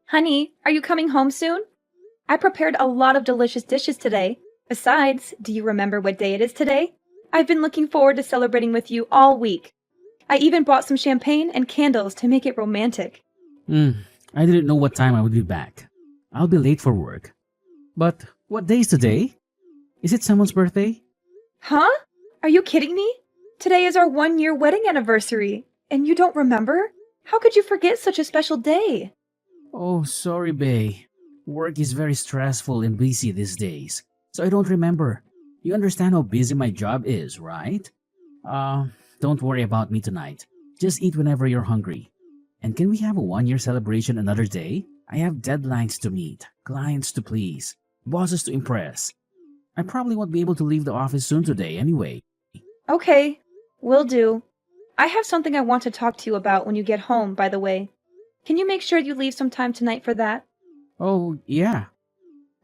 Honey, are you coming home soon? I prepared a lot of delicious dishes today. Besides, do you remember what day it is today? I've been looking forward to celebrating with you all week. I even bought some champagne and candles to make it romantic. Hmm, I didn't know what time I would be back. I'll be late for work. But what day is today? Is it someone's birthday? Huh? Are you kidding me? Today is our 1 year wedding anniversary, and you don't remember? How could you forget such a special day? Oh, sorry, Bay. Work is very stressful and busy these days, so I don't remember. You understand how busy my job is, right? Uh, don't worry about me tonight. Just eat whenever you're hungry. And can we have a 1 year celebration another day? I have deadlines to meet, clients to please, bosses to impress. I probably won't be able to leave the office soon today anyway. Okay, will do. I have something I want to talk to you about when you get home, by the way. Can you make sure you leave some time tonight for that? Oh, yeah.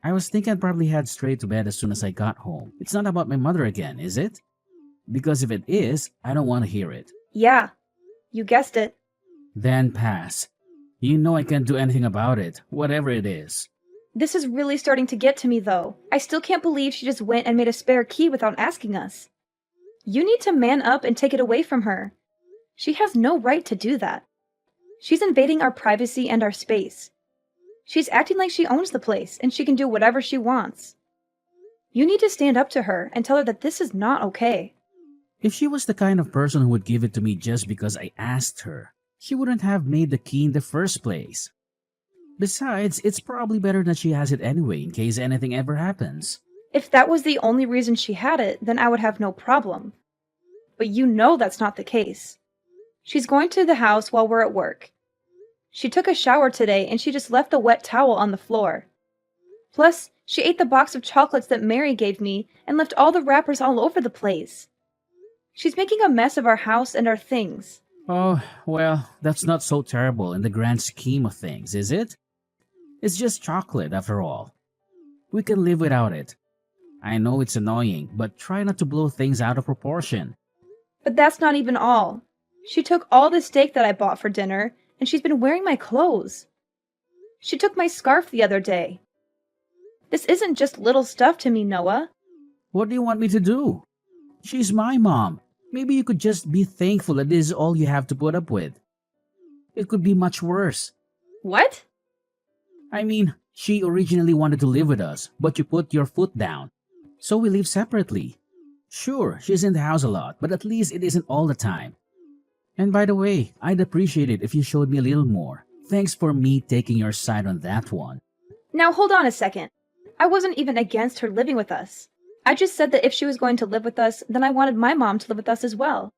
I was thinking I'd probably head straight to bed as soon as I got home. It's not about my mother again, is it? Because if it is, I don't want to hear it. Yeah, you guessed it. Then pass. You know I can't do anything about it, whatever it is. This is really starting to get to me, though. I still can't believe she just went and made a spare key without asking us. You need to man up and take it away from her. She has no right to do that. She's invading our privacy and our space. She's acting like she owns the place and she can do whatever she wants. You need to stand up to her and tell her that this is not okay. If she was the kind of person who would give it to me just because I asked her, she wouldn't have made the key in the first place. Besides, it's probably better that she has it anyway in case anything ever happens. If that was the only reason she had it, then I would have no problem. But you know that's not the case. She's going to the house while we're at work. She took a shower today and she just left the wet towel on the floor. Plus, she ate the box of chocolates that Mary gave me and left all the wrappers all over the place. She's making a mess of our house and our things. Oh, well, that's not so terrible in the grand scheme of things, is it? It's just chocolate, after all. We can live without it. I know it's annoying, but try not to blow things out of proportion. But that's not even all. She took all the steak that I bought for dinner, and she's been wearing my clothes. She took my scarf the other day. This isn't just little stuff to me, Noah. What do you want me to do? She's my mom. Maybe you could just be thankful that this is all you have to put up with. It could be much worse. What? I mean, she originally wanted to live with us, but you put your foot down. So we live separately. Sure, she's in the house a lot, but at least it isn't all the time. And by the way, I'd appreciate it if you showed me a little more. Thanks for me taking your side on that one. Now hold on a second. I wasn't even against her living with us. I just said that if she was going to live with us, then I wanted my mom to live with us as well.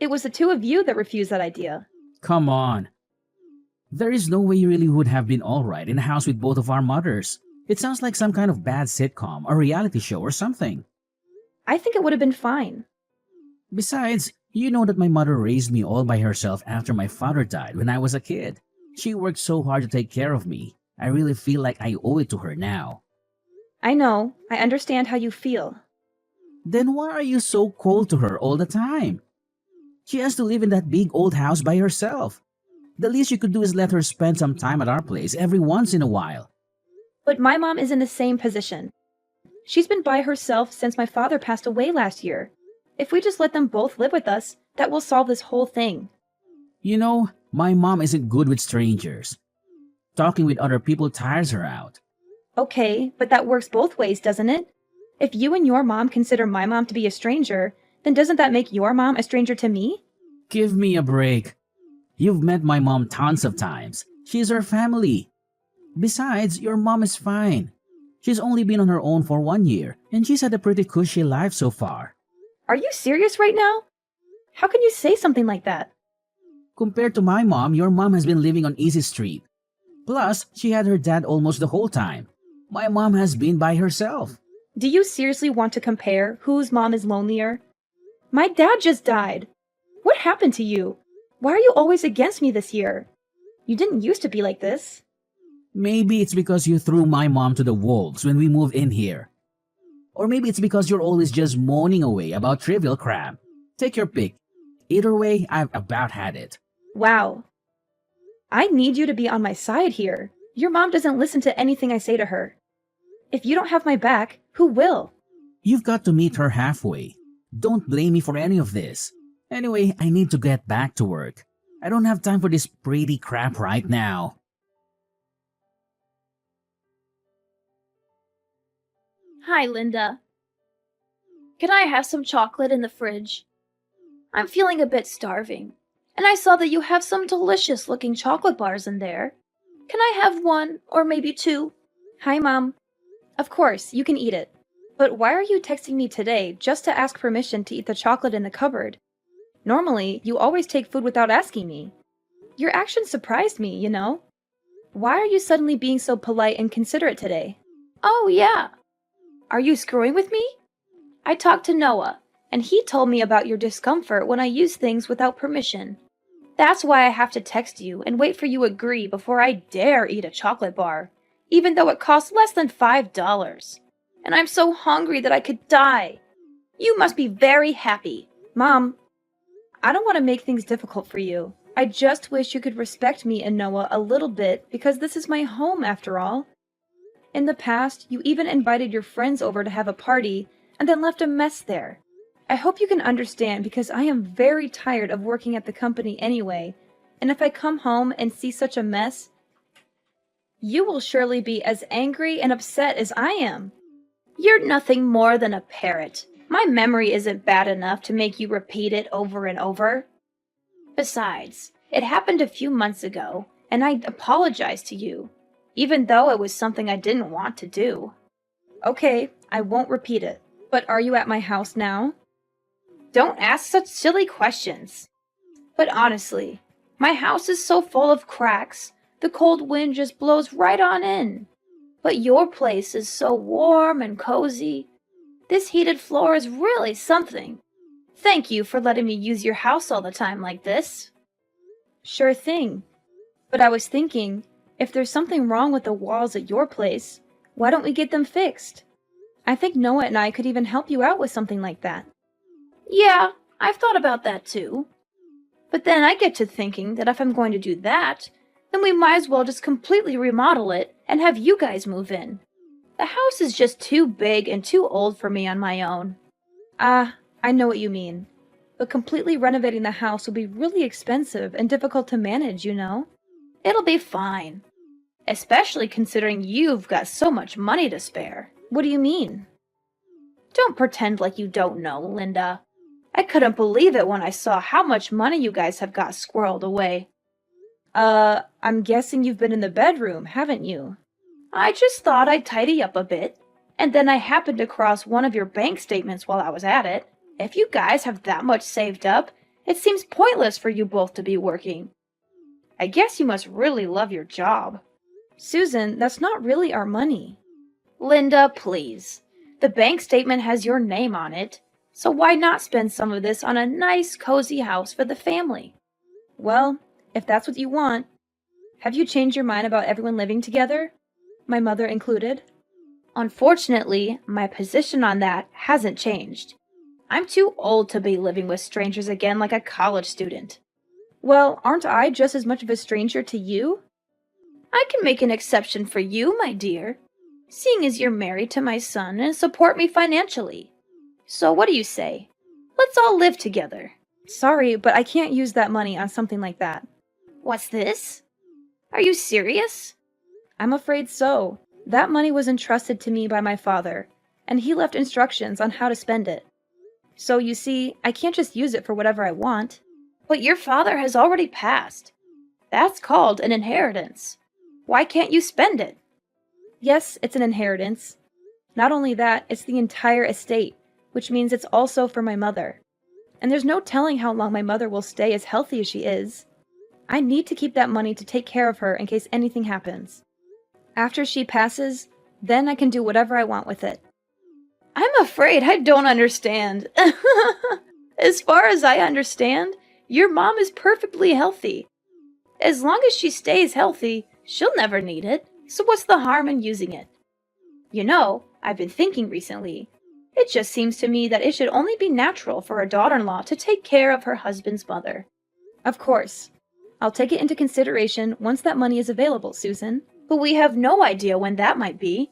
It was the two of you that refused that idea. Come on. There is no way you really would have been alright in a house with both of our mothers. It sounds like some kind of bad sitcom or reality show or something. I think it would have been fine. Besides, you know that my mother raised me all by herself after my father died when I was a kid. She worked so hard to take care of me. I really feel like I owe it to her now. I know. I understand how you feel. Then why are you so cold to her all the time? She has to live in that big old house by herself. The least you could do is let her spend some time at our place every once in a while. But my mom is in the same position. She's been by herself since my father passed away last year. If we just let them both live with us, that will solve this whole thing. You know, my mom isn't good with strangers. Talking with other people tires her out. Okay, but that works both ways, doesn't it? If you and your mom consider my mom to be a stranger, then doesn't that make your mom a stranger to me? Give me a break. You've met my mom tons of times. She's our family. Besides, your mom is fine. She's only been on her own for 1 year, and she's had a pretty cushy life so far. Are you serious right now? How can you say something like that? Compared to my mom, your mom has been living on Easy Street. Plus, she had her dad almost the whole time. My mom has been by herself. Do you seriously want to compare whose mom is lonelier? My dad just died. What happened to you? Why are you always against me this year? You didn't used to be like this. Maybe it's because you threw my mom to the wolves when we moved in here. Or maybe it's because you're always just moaning away about trivial crap. Take your pick. Either way, I've about had it. Wow. I need you to be on my side here. Your mom doesn't listen to anything I say to her. If you don't have my back, who will? You've got to meet her halfway. Don't blame me for any of this. Anyway, I need to get back to work. I don't have time for this pretty crap right now. Hi, Linda. Can I have some chocolate in the fridge? I'm feeling a bit starving, and I saw that you have some delicious looking chocolate bars in there. Can I have one, or maybe two? Hi, Mom. Of course, you can eat it. But why are you texting me today just to ask permission to eat the chocolate in the cupboard? Normally, you always take food without asking me. Your actions surprised me, you know? Why are you suddenly being so polite and considerate today? Oh, yeah. Are you screwing with me? I talked to Noah, and he told me about your discomfort when I use things without permission. That's why I have to text you and wait for you to agree before I dare eat a chocolate bar, even though it costs less than $5. And I'm so hungry that I could die. You must be very happy. Mom, I don't want to make things difficult for you. I just wish you could respect me and Noah a little bit because this is my home after all. In the past, you even invited your friends over to have a party and then left a mess there. I hope you can understand because I am very tired of working at the company anyway, and if I come home and see such a mess, you will surely be as angry and upset as I am. You're nothing more than a parrot. My memory isn't bad enough to make you repeat it over and over. Besides, it happened a few months ago, and I apologized to you, even though it was something I didn't want to do. Okay, I won't repeat it. But are you at my house now? Don't ask such silly questions. But honestly, my house is so full of cracks, the cold wind just blows right on in. But your place is so warm and cozy. This heated floor is really something. Thank you for letting me use your house all the time like this. Sure thing. But I was thinking, if there's something wrong with the walls at your place, why don't we get them fixed? I think Noah and I could even help you out with something like that. Yeah, I've thought about that too. But then I get to thinking that if I'm going to do that, then we might as well just completely remodel it and have you guys move in. The house is just too big and too old for me on my own. I know what you mean. But completely renovating the house will be really expensive and difficult to manage, you know? It'll be fine. Especially considering you've got so much money to spare. What do you mean? Don't pretend like you don't know, Linda. I couldn't believe it when I saw how much money you guys have got squirreled away. I'm guessing you've been in the bedroom, haven't you? I just thought I'd tidy up a bit, and then I happened across one of your bank statements while I was at it. If you guys have that much saved up, it seems pointless for you both to be working. I guess you must really love your job. Susan, that's not really our money. Linda, please. The bank statement has your name on it, so why not spend some of this on a nice, cozy house for the family? Well, if that's what you want. Have you changed your mind about everyone living together? My mother included? Unfortunately, my position on that hasn't changed. I'm too old to be living with strangers again like a college student. Well, aren't I just as much of a stranger to you? I can make an exception for you, my dear, seeing as you're married to my son and support me financially. So what do you say? Let's all live together. Sorry, but I can't use that money on something like that. What's this? Are you serious? I'm afraid so. That money was entrusted to me by my father, and he left instructions on how to spend it. So you see, I can't just use it for whatever I want. But your father has already passed. That's called an inheritance. Why can't you spend it? Yes, it's an inheritance. Not only that, it's the entire estate, which means it's also for my mother. And there's no telling how long my mother will stay as healthy as she is. I need to keep that money to take care of her in case anything happens. After she passes, then I can do whatever I want with it. I'm afraid I don't understand. As far as I understand, your mom is perfectly healthy. As long as she stays healthy, she'll never need it, so what's the harm in using it? You know, I've been thinking recently. It just seems to me that it should only be natural for a daughter-in-law to take care of her husband's mother. Of course. I'll take it into consideration once that money is available, Susan. but we have no idea when that might be.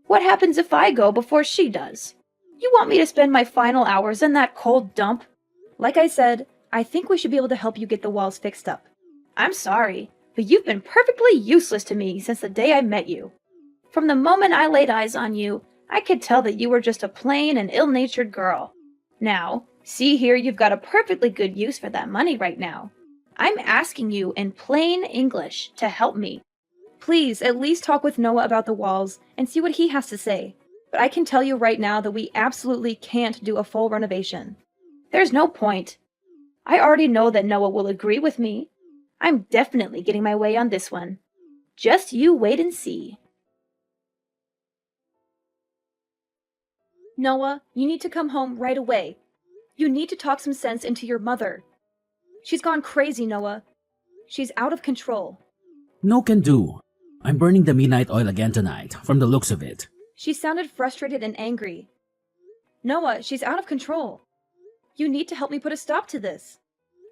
What happens if I go before she does? You want me to spend my final hours in that cold dump? Like I said, I think we should be able to help you get the walls fixed up. I'm sorry, but you've been perfectly useless to me since the day I met you. From the moment I laid eyes on you, I could tell that you were just a plain and ill-natured girl. Now, see here, you've got a perfectly good use for that money right now. I'm asking you in plain English to help me. Please, at least talk with Noah about the walls and see what he has to say. But I can tell you right now that we absolutely can't do a full renovation. There's no point. I already know that Noah will agree with me. I'm definitely getting my way on this one. Just you wait and see. Noah, you need to come home right away. You need to talk some sense into your mother. She's gone crazy, Noah. She's out of control. No can do. I'm burning the midnight oil again tonight, from the looks of it. She sounded frustrated and angry. Noah, she's out of control. You need to help me put a stop to this.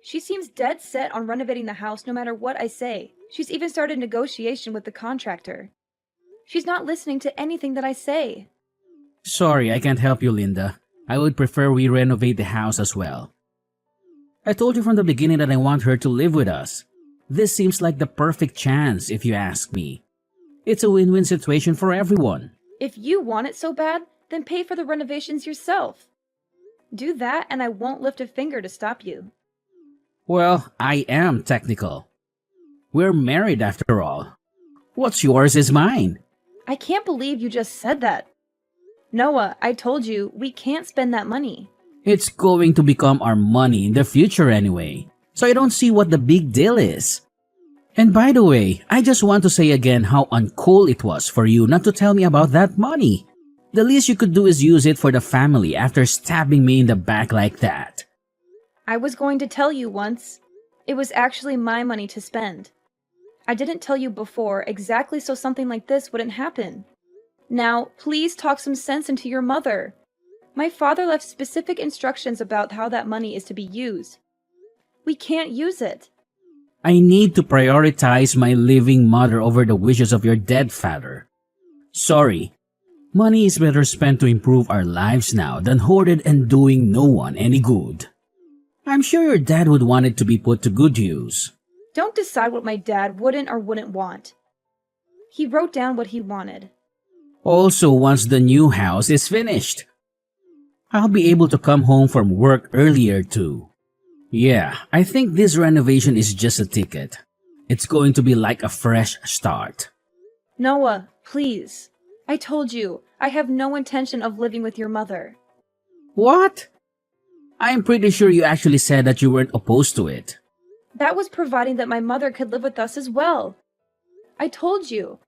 She seems dead set on renovating the house no matter what I say. She's even started negotiation with the contractor. She's not listening to anything that I say. Sorry, I can't help you, Linda. I would prefer we renovate the house as well. I told you from the beginning that I want her to live with us. This seems like the perfect chance, if you ask me. It's a win-win situation for everyone. If you want it so bad, then pay for the renovations yourself. Do that and I won't lift a finger to stop you. Well, I am technical. We're married after all. What's yours is mine. I can't believe you just said that. Noah, I told you, we can't spend that money. It's going to become our money in the future anyway, so I don't see what the big deal is. And by the way, I just want to say again how uncool it was for you not to tell me about that money. The least you could do is use it for the family after stabbing me in the back like that. I was going to tell you once. It was actually my money to spend. I didn't tell you before exactly so something like this wouldn't happen. Now, please talk some sense into your mother. My father left specific instructions about how that money is to be used. We can't use it. I need to prioritize my living mother over the wishes of your dead father. Sorry. Money is better spent to improve our lives now than hoarded and doing no one any good. I'm sure your dad would want it to be put to good use. Don't decide what my dad wouldn't or wouldn't want. He wrote down what he wanted. Also, once the new house is finished, I'll be able to come home from work earlier too. Yeah, I think this renovation is just a ticket. It's going to be like a fresh start. Noah, please. I told you, I have no intention of living with your mother. What? I'm pretty sure you actually said that you weren't opposed to it. That was providing that my mother could live with us as well. I told you.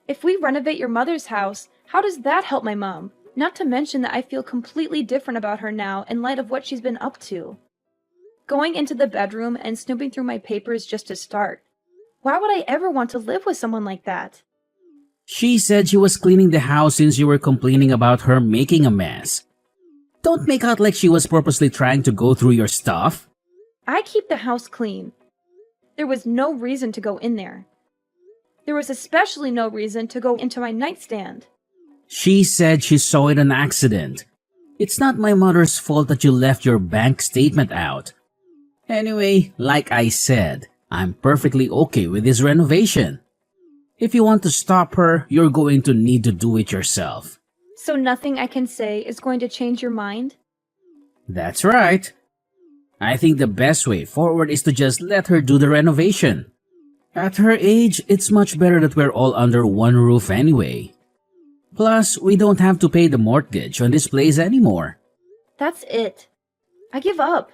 If we renovate your mother's house, how does that help my mom? Not to mention that I feel completely different about her now in light of what she's been up to. Going into the bedroom and snooping through my papers just to start. Why would I ever want to live with someone like that? She said she was cleaning the house since you were complaining about her making a mess. Don't make out like she was purposely trying to go through your stuff. I keep the house clean. There was no reason to go in there. There was especially no reason to go into my nightstand. She said she saw it an accident. It's not my mother's fault that you left your bank statement out. Anyway, like I said, I'm perfectly okay with this renovation. If you want to stop her, you're going to need to do it yourself. So nothing I can say is going to change your mind? That's right. I think the best way forward is to just let her do the renovation. At her age, it's much better that we're all under one roof anyway. Plus, we don't have to pay the mortgage on this place anymore. That's it. I give up.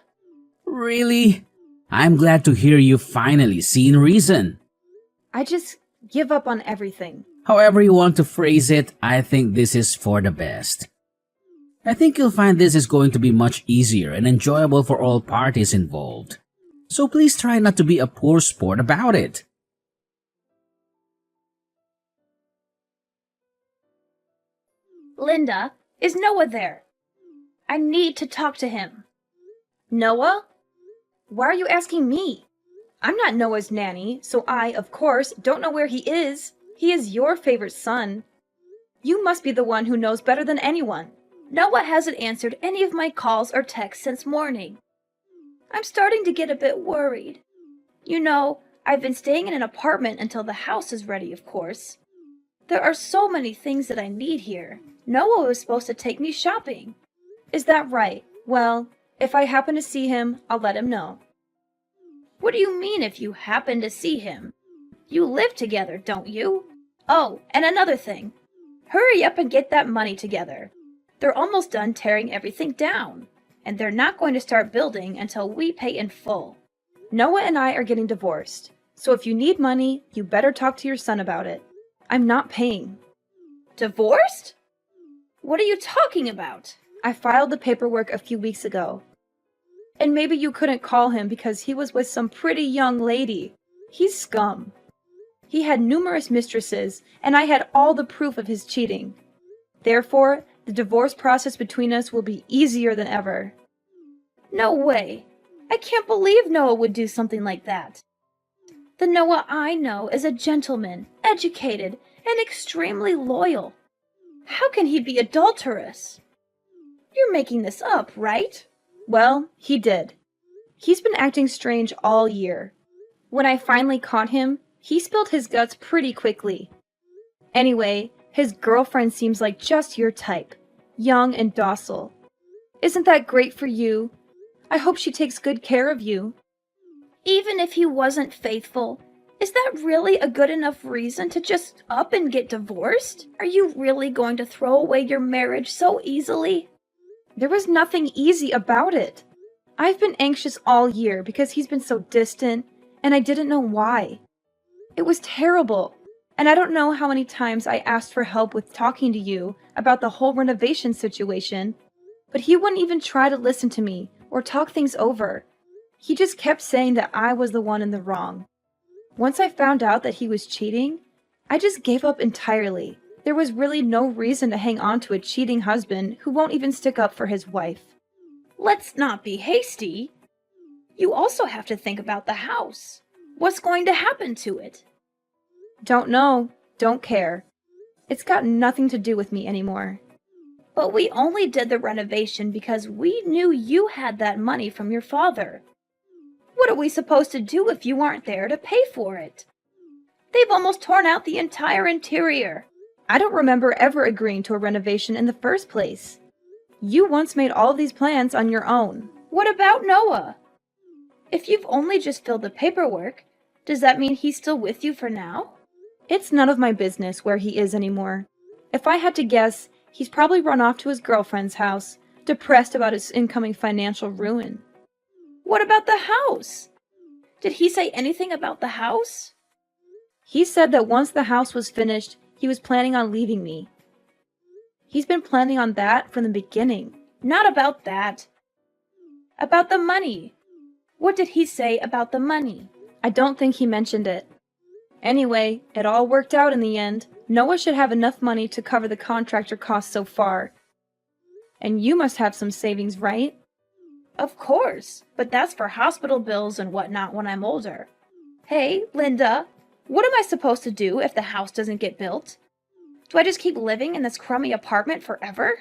Really? I'm glad to hear you finally seen reason. I just give up on everything. However you want to phrase it, I think this is for the best. I think you'll find this is going to be much easier and enjoyable for all parties involved. So please try not to be a poor sport about it. Linda, is Noah there? I need to talk to him. Noah? Why are you asking me? I'm not Noah's nanny, so I, of course, don't know where he is. He is your favorite son. You must be the one who knows better than anyone. Noah hasn't answered any of my calls or texts since morning. I'm starting to get a bit worried. You know, I've been staying in an apartment until the house is ready, of course. There are so many things that I need here. Noah was supposed to take me shopping. Is that right? Well, if I happen to see him, I'll let him know. What do you mean if you happen to see him? You live together, don't you? Oh, and another thing. Hurry up and get that money together. They're almost done tearing everything down, and they're not going to start building until we pay in full. Noah and I are getting divorced, so if you need money, you better talk to your son about it. I'm not paying. Divorced? What are you talking about? I filed the paperwork a few weeks ago. And maybe you couldn't call him because he was with some pretty young lady. He's scum. He had numerous mistresses, and I had all the proof of his cheating. Therefore, the divorce process between us will be easier than ever. No way. I can't believe Noah would do something like that. The Noah I know is a gentleman, educated, and extremely loyal. How can he be adulterous? You're making this up, right? Well, he did. He's been acting strange all year. When I finally caught him, he spilled his guts pretty quickly. Anyway, his girlfriend seems like just your type, young and docile. Isn't that great for you? I hope she takes good care of you. Even if he wasn't faithful, is that really a good enough reason to just up and get divorced? Are you really going to throw away your marriage so easily? There was nothing easy about it. I've been anxious all year because he's been so distant, and I didn't know why. It was terrible, and I don't know how many times I asked for help with talking to you about the whole renovation situation, but he wouldn't even try to listen to me or talk things over. He just kept saying that I was the one in the wrong. Once I found out that he was cheating, I just gave up entirely. There was really no reason to hang on to a cheating husband who won't even stick up for his wife. Let's not be hasty. You also have to think about the house. What's going to happen to it? Don't know. Don't care. It's got nothing to do with me anymore. But we only did the renovation because we knew you had that money from your father. What are we supposed to do if you aren't there to pay for it? They've almost torn out the entire interior. I don't remember ever agreeing to a renovation in the first place. You once made all of these plans on your own. What about Noah? If you've only just filled the paperwork, does that mean he's still with you for now? It's none of my business where he is anymore. If I had to guess, he's probably run off to his girlfriend's house, depressed about his incoming financial ruin. What about the house? Did he say anything about the house? He said that once the house was finished, he was planning on leaving me. He's been planning on that from the beginning. Not about that. About the money. What did he say about the money? I don't think he mentioned it. Anyway, it all worked out in the end. Noah should have enough money to cover the contractor costs so far. And you must have some savings, right? Of course, but that's for hospital bills and whatnot when I'm older. Hey, Linda, what am I supposed to do if the house doesn't get built? Do I just keep living in this crummy apartment forever?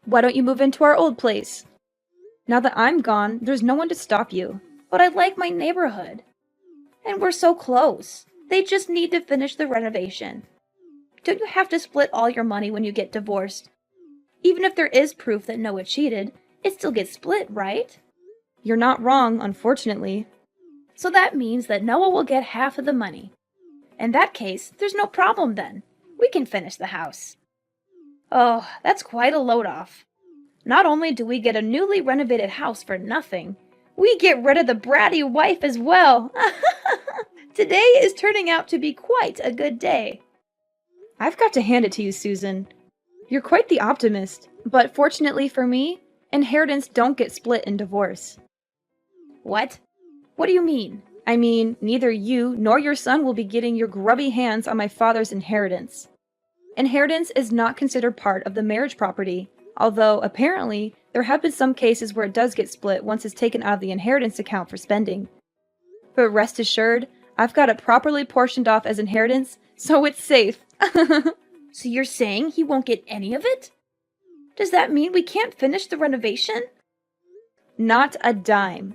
Why don't you move into our old place? Now that I'm gone, there's no one to stop you. But I like my neighborhood. And we're so close. They just need to finish the renovation. Don't you have to split all your money when you get divorced? Even if there is proof that Noah cheated, it still gets split, right? You're not wrong, unfortunately. So that means that Noah will get half of the money. In that case, there's no problem then. We can finish the house. Oh, that's quite a load off. Not only do we get a newly renovated house for nothing, we get rid of the bratty wife as well. Today is turning out to be quite a good day. I've got to hand it to you, Susan. You're quite the optimist, but fortunately for me, inheritance don't get split in divorce. What? What do you mean? I mean, neither you nor your son will be getting your grubby hands on my father's inheritance. Inheritance is not considered part of the marriage property, although apparently there have been some cases where it does get split once it's taken out of the inheritance account for spending. But rest assured, I've got it properly portioned off as inheritance So it's safe. So you're saying he won't get any of it? Does that mean we can't finish the renovation? Not a dime.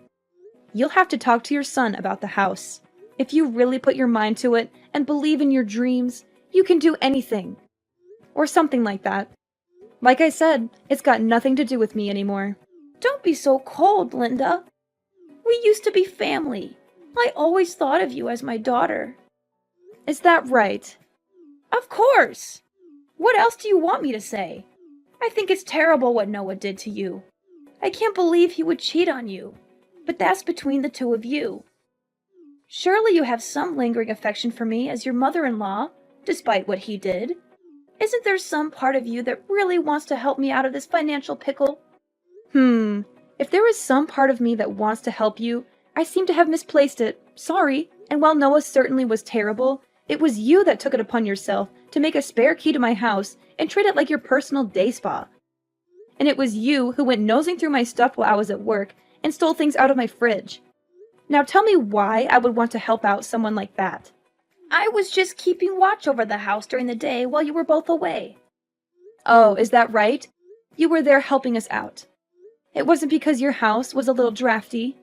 You'll have to talk to your son about the house. If you really put your mind to it and believe in your dreams, you can do anything. Or something like that. Like I said, it's got nothing to do with me anymore. Don't be so cold, Linda. We used to be family. I always thought of you as my daughter. Is that right? Of course! What else do you want me to say? I think it's terrible what Noah did to you. I can't believe he would cheat on you. But that's between the two of you. Surely you have some lingering affection for me as your mother-in-law, despite what he did. Isn't there some part of you that really wants to help me out of this financial pickle? If there is some part of me that wants to help you, I seem to have misplaced it. Sorry. And while Noah certainly was terrible, it was you that took it upon yourself to make a spare key to my house and treat it like your personal day spa. And it was you who went nosing through my stuff while I was at work and stole things out of my fridge. Now tell me why I would want to help out someone like that. I was just keeping watch over the house during the day while you were both away. Oh, is that right? You were there helping us out. It wasn't because your house was a little drafty.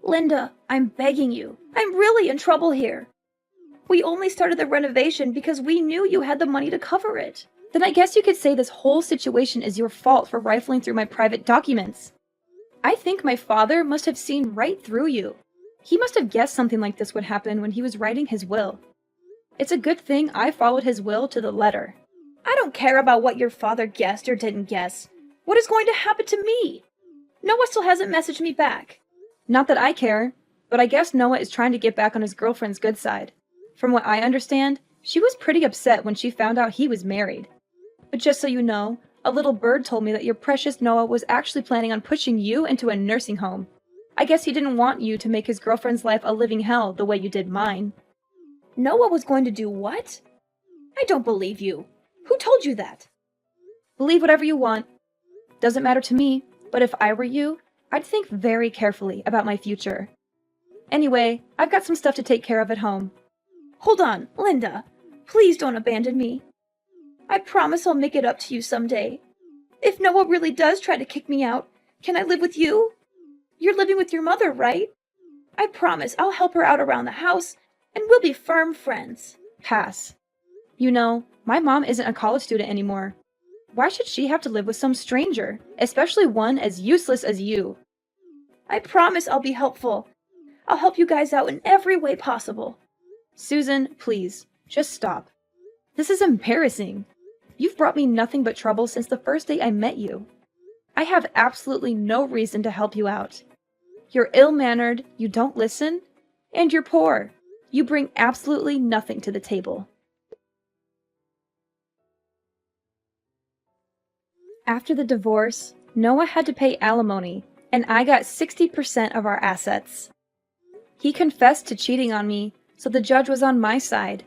Linda, I'm begging you. I'm really in trouble here. We only started the renovation because we knew you had the money to cover it. Then I guess you could say this whole situation is your fault for rifling through my private documents. I think my father must have seen right through you. He must have guessed something like this would happen when he was writing his will. It's a good thing I followed his will to the letter. I don't care about what your father guessed or didn't guess. What is going to happen to me? Noah still hasn't messaged me back. Not that I care, but I guess Noah is trying to get back on his girlfriend's good side. From what I understand, she was pretty upset when she found out he was married. But just so you know, a little bird told me that your precious Noah was actually planning on pushing you into a nursing home. I guess he didn't want you to make his girlfriend's life a living hell the way you did mine. Noah was going to do what? I don't believe you. Who told you that? Believe whatever you want. Doesn't matter to me, but if I were you, I'd think very carefully about my future. Anyway, I've got some stuff to take care of at home. Hold on, Linda. Please don't abandon me. I promise I'll make it up to you someday. If Noah really does try to kick me out, can I live with you? You're living with your mother, right? I promise I'll help her out around the house, and we'll be firm friends. Pass. You know, my mom isn't a college student anymore. Why should she have to live with some stranger, especially one as useless as you? I promise I'll be helpful. I'll help you guys out in every way possible. Susan, please, just stop. This is embarrassing. You've brought me nothing but trouble since the first day I met you. I have absolutely no reason to help you out. You're ill-mannered, you don't listen, and you're poor. You bring absolutely nothing to the table. After the divorce, Noah had to pay alimony, and I got 60% of our assets. He confessed to cheating on me, so the judge was on my side.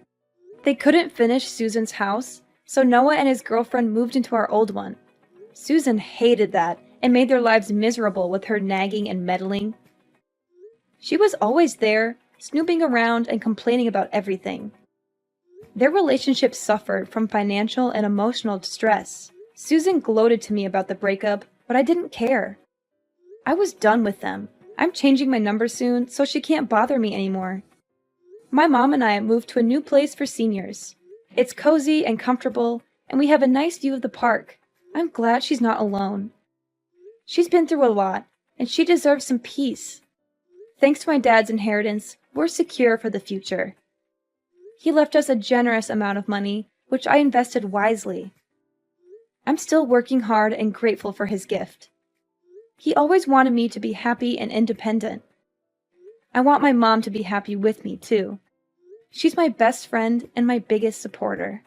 They couldn't finish Susan's house, so Noah and his girlfriend moved into our old one. Susan hated that and made their lives miserable with her nagging and meddling. She was always there, snooping around and complaining about everything. Their relationship suffered from financial and emotional distress. Susan gloated to me about the breakup, but I didn't care. I was done with them. I'm changing my number soon, so she can't bother me anymore. My mom and I moved to a new place for seniors. It's cozy and comfortable, and we have a nice view of the park. I'm glad she's not alone. She's been through a lot, and she deserves some peace. Thanks to my dad's inheritance, we're secure for the future. He left us a generous amount of money, which I invested wisely. I'm still working hard and grateful for his gift. He always wanted me to be happy and independent. I want my mom to be happy with me, too. She's my best friend and my biggest supporter.